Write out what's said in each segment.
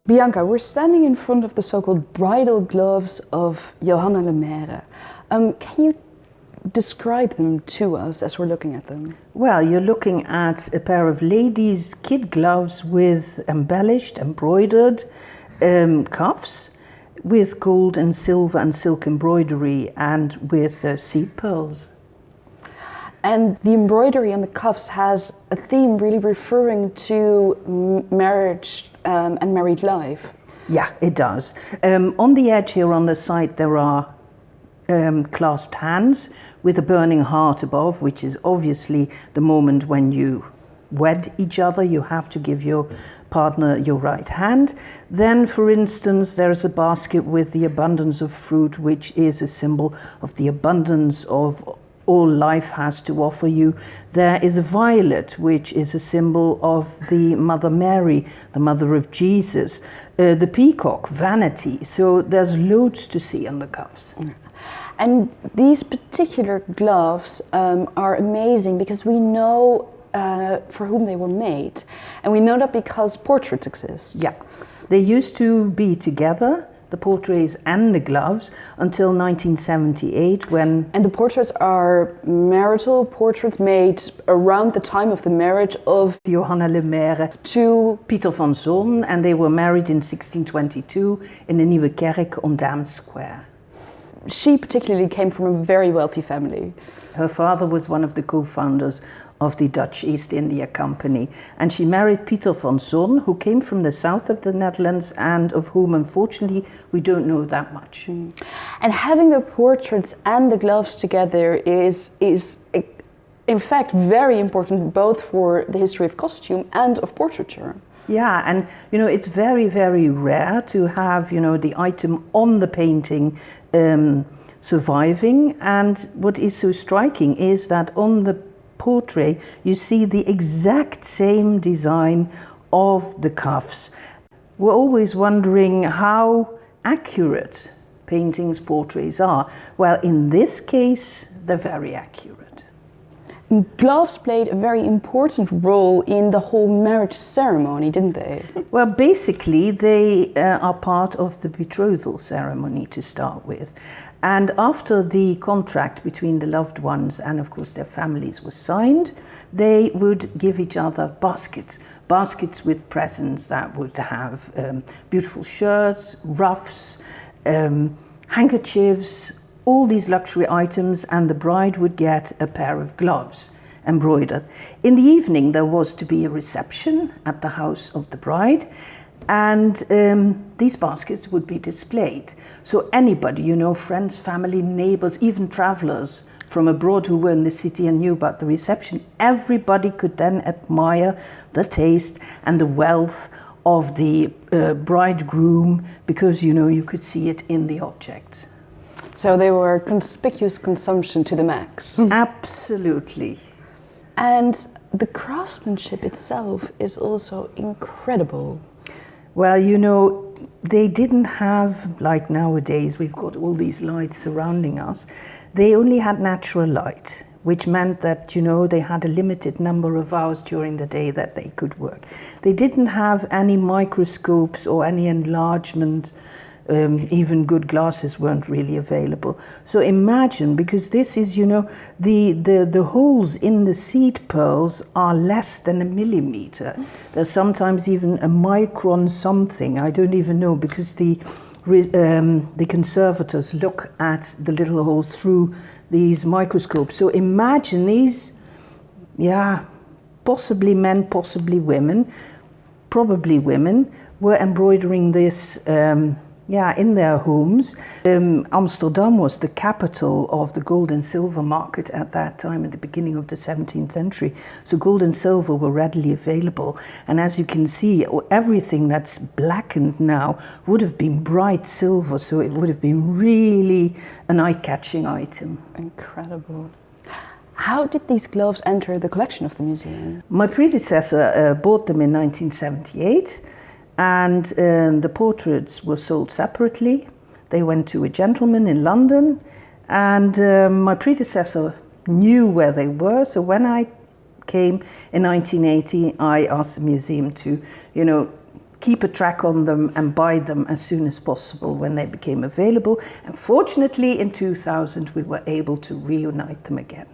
Bianca, we're standing in front of the so-called bridal gloves of Johanna Lemaire. Can you describe them to us as we're looking at them? Well, you're looking at a pair of ladies' kid gloves with embellished, embroidered cuffs with gold and silver and silk embroidery and with seed pearls. And the embroidery on the cuffs has a theme really referring to marriage and married life. Yeah, it does. On the edge here on the side there are clasped hands with a burning heart above, which is obviously the moment when you wed each other. You have to give your partner your right hand. Then, for instance, there is a basket with the abundance of fruit, which is a symbol of the abundance of all life has to offer you. There is a violet, which is a symbol of the Mother Mary, the mother of Jesus. The peacock, vanity. So there's loads to see on the cuffs. And these particular gloves are amazing because we know for whom they were made. And we know that because portraits exist. Yeah, they used to be together, the portraits and the gloves, until 1978 when... And the portraits are marital portraits made around the time of the marriage of Johanna Lemaire to Pieter van Zon, and they were married in 1622 in the Nieuwe Kerk on Dam Square. She particularly came from a very wealthy family. Her father was one of the co-founders of the Dutch East India Company, and she married Pieter van Zon, who came from the south of the Netherlands and of whom unfortunately we don't know that much. And having the portraits and the gloves together is in fact very important both for the history of costume and of portraiture. Yeah, and it's very, very rare to have the item on the painting surviving, and what is so striking is that on the portrait you see the exact same design of the cuffs. We're always wondering how accurate paintings' portraits are. Well, in this case they're very accurate. Gloves played a very important role in the whole marriage ceremony, didn't they? Well, basically they are part of the betrothal ceremony to start with. And after the contract between the loved ones and of course their families was signed, they would give each other baskets with presents that would have beautiful shirts, ruffs, handkerchiefs, all these luxury items, and the bride would get a pair of gloves embroidered. In the evening there was to be a reception at the house of the bride, and these baskets would be displayed. So anybody, friends, family, neighbors, even travelers from abroad who were in the city and knew about the reception, everybody could then admire the taste and the wealth of the bridegroom, because you could see it in the objects. So they were conspicuous consumption to the max. Absolutely. And the craftsmanship itself is also incredible. Well, they didn't have, like nowadays, we've got all these lights surrounding us. They only had natural light, which meant that, they had a limited number of hours during the day that they could work. They didn't have any microscopes or any enlargement. Even good glasses weren't really available. So imagine, because this is, the holes in the seed pearls are less than a millimeter. There's sometimes even a micron something, I don't even know, because the conservators look at the little holes through these microscopes. So imagine these, possibly men, possibly women, probably women, were embroidering this in their homes. Amsterdam was the capital of the gold and silver market at that time, at the beginning of the 17th century. So gold and silver were readily available. And as you can see, everything that's blackened now would have been bright silver. So it would have been really an eye-catching item. Incredible. How did these gloves enter the collection of the museum? My predecessor bought them in 1978. And the portraits were sold separately. They went to a gentleman in London, and my predecessor knew where they were. So when I came in 1980, I asked the museum to, keep a track on them and buy them as soon as possible when they became available. And fortunately, in 2000, we were able to reunite them again.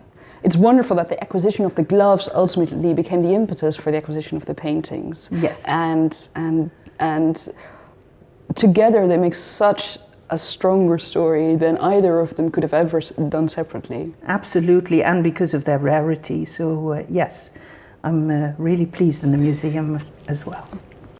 It's wonderful that the acquisition of the gloves ultimately became the impetus for the acquisition of the paintings. Yes. And together they make such a stronger story than either of them could have ever done separately. Absolutely, and because of their rarity. So yes, I'm really pleased in the museum as well.